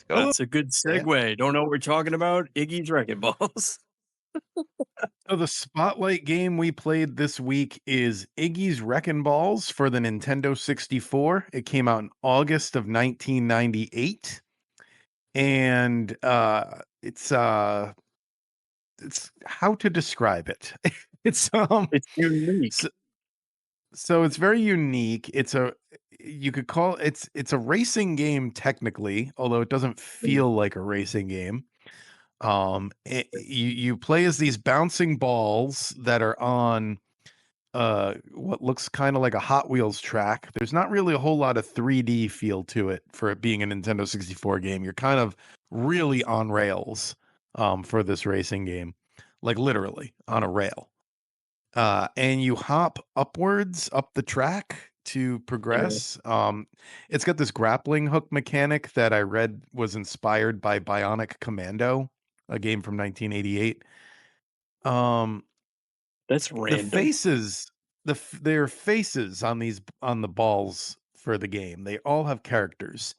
go. That's a good Yeah. segue. Don't know what we're talking about? Iggy's Wrecking Balls. So the spotlight game we played this week is Iggy's Reckin' Balls for the Nintendo 64. It came out in August of 1998, and it's how to describe it. It's It's unique. so, so it's very unique. You could call it's a racing game technically, although it doesn't feel like a racing game. You play as these bouncing balls that are on what looks kind of like a Hot Wheels track. There's not really a whole lot of 3D feel to it for it being a Nintendo 64 game. You're kind of really on rails for this racing game, like literally on a rail. And you hop upwards up the track to Yeah. progress. It's got this grappling hook mechanic that I read was inspired by Bionic Commando, a game from 1988. Um, That's the random. faces, their faces on the balls for the game, they all have characters,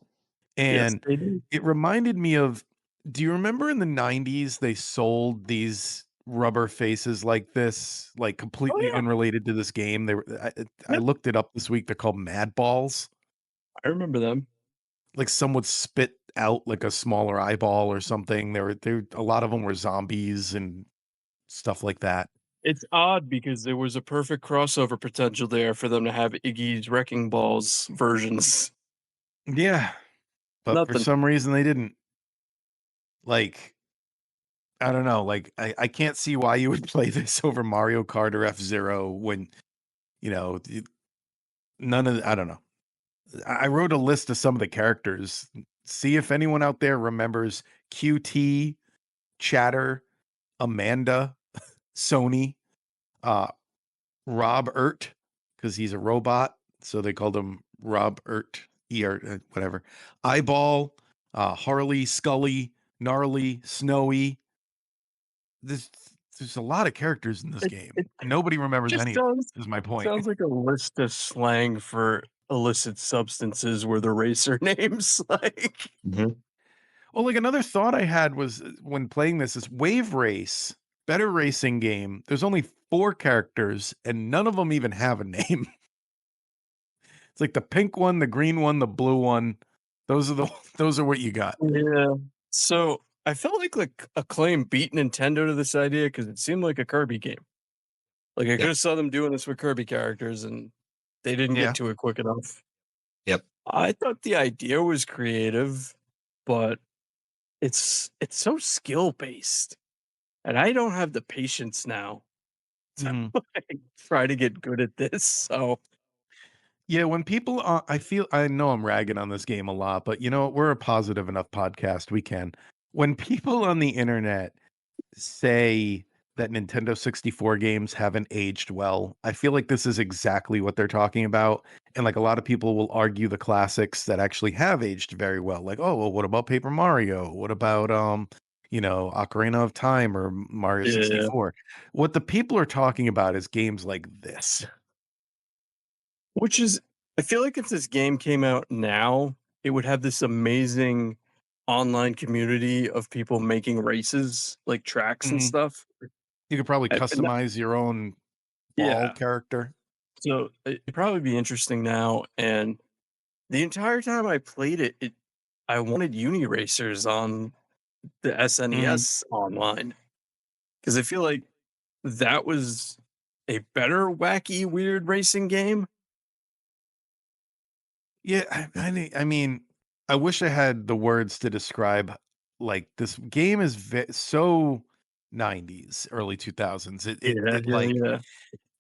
Yes, and they do. it reminded me of. Do you remember in the 90s they sold these rubber faces like this, like Oh, completely yeah. unrelated to this game? They were I Yep. looked it up this week. They're called Mad Balls. I remember them. Like some would spit out like a smaller eyeball or something. A lot of them were zombies and stuff like that. It's odd because there was a perfect crossover potential there for them to have Iggy's Wrecking Balls versions. Yeah, but for Nothing. some reason they didn't. Like, I don't know, like I can't see why you would play this over Mario Kart or F-Zero when, you know, none of I don't know. I wrote a list of some of the characters. See if anyone out there remembers QT, Chatter, Amanda, Sony, uh, Rob Ert, because he's a robot, so they called him Rob Ert, whatever. Eyeball, Harley, Scully, Gnarly, Snowy. There's there's a lot of characters in this game. It Nobody remembers just any of them, sounds is my point. sounds like a list of slang for illicit substances were the racer names, like Mhm. Well, like another thought I had was when playing this is Wave Race, better racing game. There's only 4 characters and none of them even have a name. It's like the pink one, the green one, the blue one. Those are what you got. yeah. So, I felt like Acclaim beat Nintendo to this idea because it seemed like a Kirby game. Like, I Yep. coulda saw them doing this with Kirby characters, and they didn't get Yeah. to it quick enough. Yep. I thought the idea was creative, but it's so skill-based, and I don't have the patience now to, Mhm. like, try to get good at this, so Yeah, when people I know I'm ragging on this game a lot, but you know, we're a positive enough podcast, we can. When people on the internet say that Nintendo 64 games haven't aged well, I feel like this is exactly what they're talking about. And like a lot of people will argue the classics that actually have aged very well. Like, oh, well, what about Paper Mario? What about Ocarina of Time or Mario yeah. 64? What the people are talking about is games like this. Which is I feel like if this game came out now, it would have this amazing online community of people making races, like tracks and Mhm. stuff. You could probably And that customize your own ball yeah. character. So, it'd probably be interesting now, and the entire time I played it I wanted Uni Racers on the Mhm. SNES online because I feel like that was a better wacky, weird racing game. Yeah, I mean, I wish I had the words to describe like this game is so 90s, early 2000s. Yeah, It yeah, like yeah.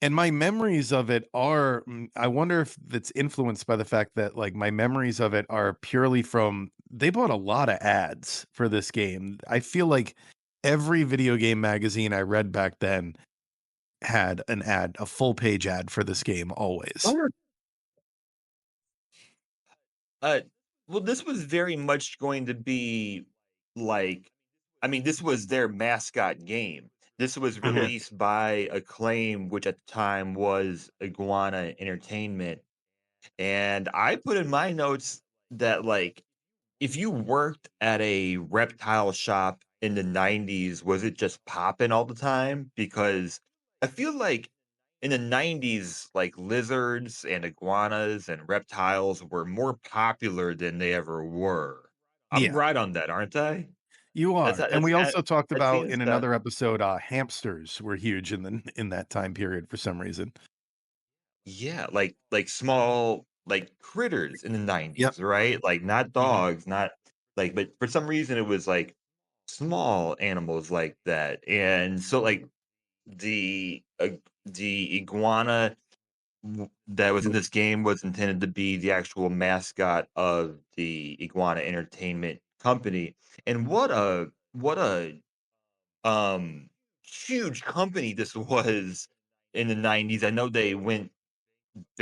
and my memories of it are I wonder if that's influenced by the fact that like my memories of it are purely from they bought a lot of ads for this game. I feel like every video game magazine I read back then had an ad, a full page ad for this game always. Oh, Uh, well, this was very much going to be like, I mean, this was their mascot game. This was yeah. released by Acclaim, which at the time was Iguana Entertainment. And I put in my notes that, like, if you worked at a reptile shop in the 90s, was it just popping all the time? Because I feel like in the 90s, like lizards and iguanas and reptiles were more popular than they ever were. I'm Yeah, right on that, aren't I? you That's are. And that's we kind also talked that about seems in that another episode, hamsters were huge in that time period for some reason. yeah, like small like critters in the Yep. 90s, right? Like not Mhm. dogs, not like but for some reason it was like small animals like that. And so like the iguana that was in Mm. this game was intended to be the actual mascot of the Iguana Entertainment Company. And what a huge company this was in the 90s. I know they went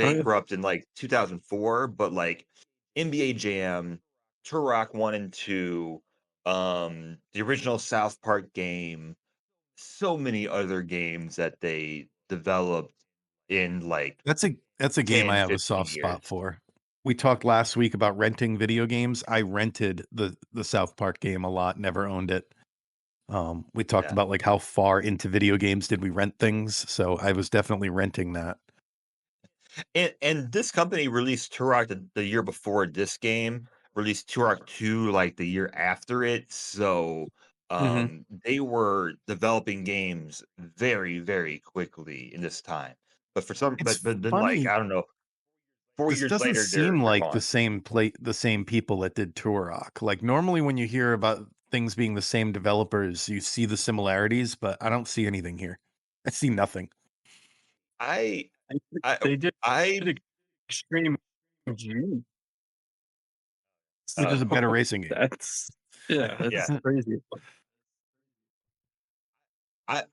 Oh yeah. bankrupt in like 2004, but like NBA Jam, Turok 1 and 2, the original South Park game, so many other games that they developed in like That's a game I 10, have a 15 soft spot years. for. We talked last week about renting video games. I rented the South Park game a lot, never owned it. We talked Yeah. about, like, how far into video games did we rent things, so I was definitely renting that. And this company released Turok the year before this game, released Turok 2 like the year after it. So Mhm. they were developing games very, very quickly in this time. But for some It's but then like funny, I don't know, 4 this years doesn't later seem they're like gone. the same people that did Turok. Like, normally when you hear about things being the same developers, you see the similarities, but I don't see anything here. I see nothing. I I think I they did I extreme G. Which is a oh better racing game. That's yeah, yeah. that's crazy. I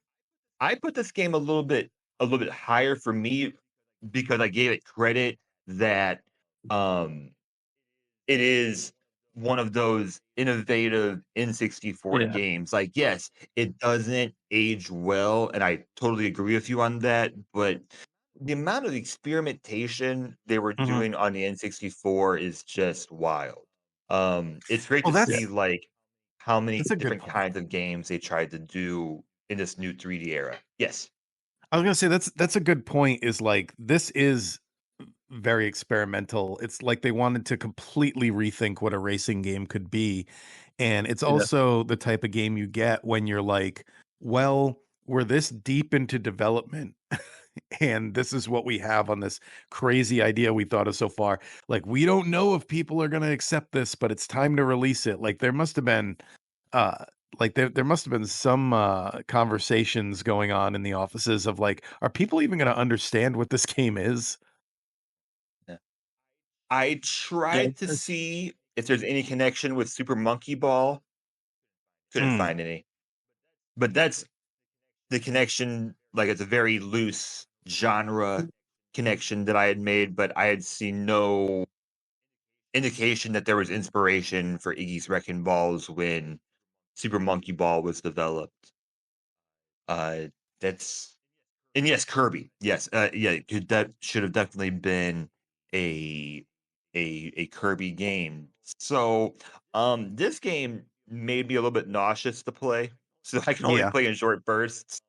I put this game a little bit higher for me because I gave it credit that um it is one of those innovative N64 Yeah, games. Like, yes, it doesn't age well, and I totally agree with you on that, but the amount of experimentation they were Mhm. doing on the N64 is just wild. It's great Well, to yeah, see, like, how many that's a good different point. kinds of games they tried to do in this new 3D era. Yes. I was gonna say that's a good point, is, like, this is very experimental. It's like they wanted to completely rethink what a racing game could be, and it's yeah, also the type of game you get when you're like, "Well, we're this deep into development, and this is what we have on this crazy idea we thought of so far. Like, we don't know if people are gonna accept this, but it's time to release it." Like, there must have been uh, there must have been some, conversations going on in the offices of, like, "Are people even gonna understand what this game is?" Yeah. I yeah. tried to see if there's any connection with Super Monkey Ball, couldn't Mm, find any, but that's the connection, like, it's a very loose genre connection that I had made, but I had seen no indication that there was inspiration for Iggy's Wrecking Balls when Super Monkey Ball was developed. Uh, that's and yes, Kirby. Yes, yeah, that should have definitely been a a Kirby game. So, this game made me a little bit nauseous to play, so I can only yeah. play in short bursts.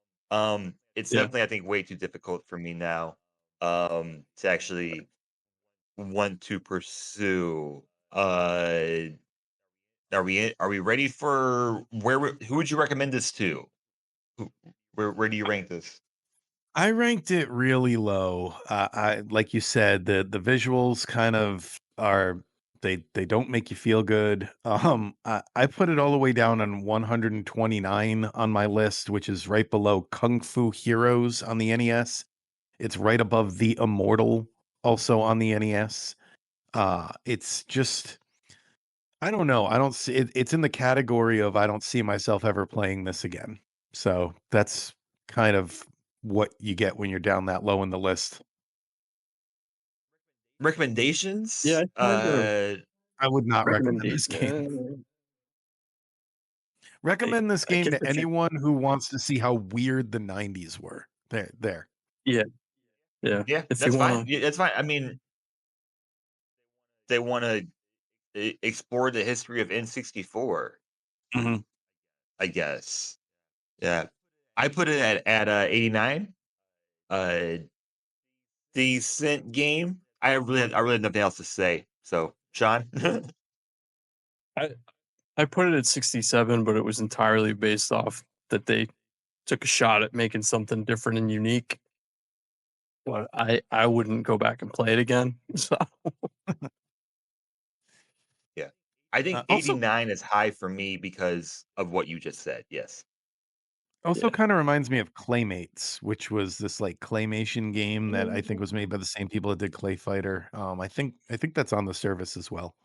It's Yeah. definitely, I think, way too difficult for me now, to actually want to pursue. Are we ready for who would you recommend this to? Who, where do you rank this? I ranked it really low. I like you said, the visuals kind of are, they don't make you feel good. I put it all the way down on 129 on my list, which is right below Kung Fu Heroes on the NES. It's right above The Immortal, also on the NES. It's just, I don't know. I don't see it. It's in the category of I don't see myself ever playing this again. So that's kind of what you get when you're down that low in the list. Yeah, Recommendations? I kind of I would not recommend recommendation. this game. Recommend this I game guess to if you anyone who wants to see how weird the 90s were. There. yeah, yeah. Yeah, If you that's fine. wanna Yeah, that's fine. I mean, they wanna explored the history of N64, Mhm. I guess. Yeah. I put it at 89. Uh, decent game. I really have nothing else to say. So, Sean? I I put it at 67, but it was entirely based off that they took a shot at making something different and unique. But I wouldn't go back and play it again. So Yeah. I think Also, 89 is high for me because of what you just said. Yes. also yeah. kind of reminds me of Claymates, which was this like claymation game that I think was made by the same people that did Clay Fighter. I think that's on the service as well.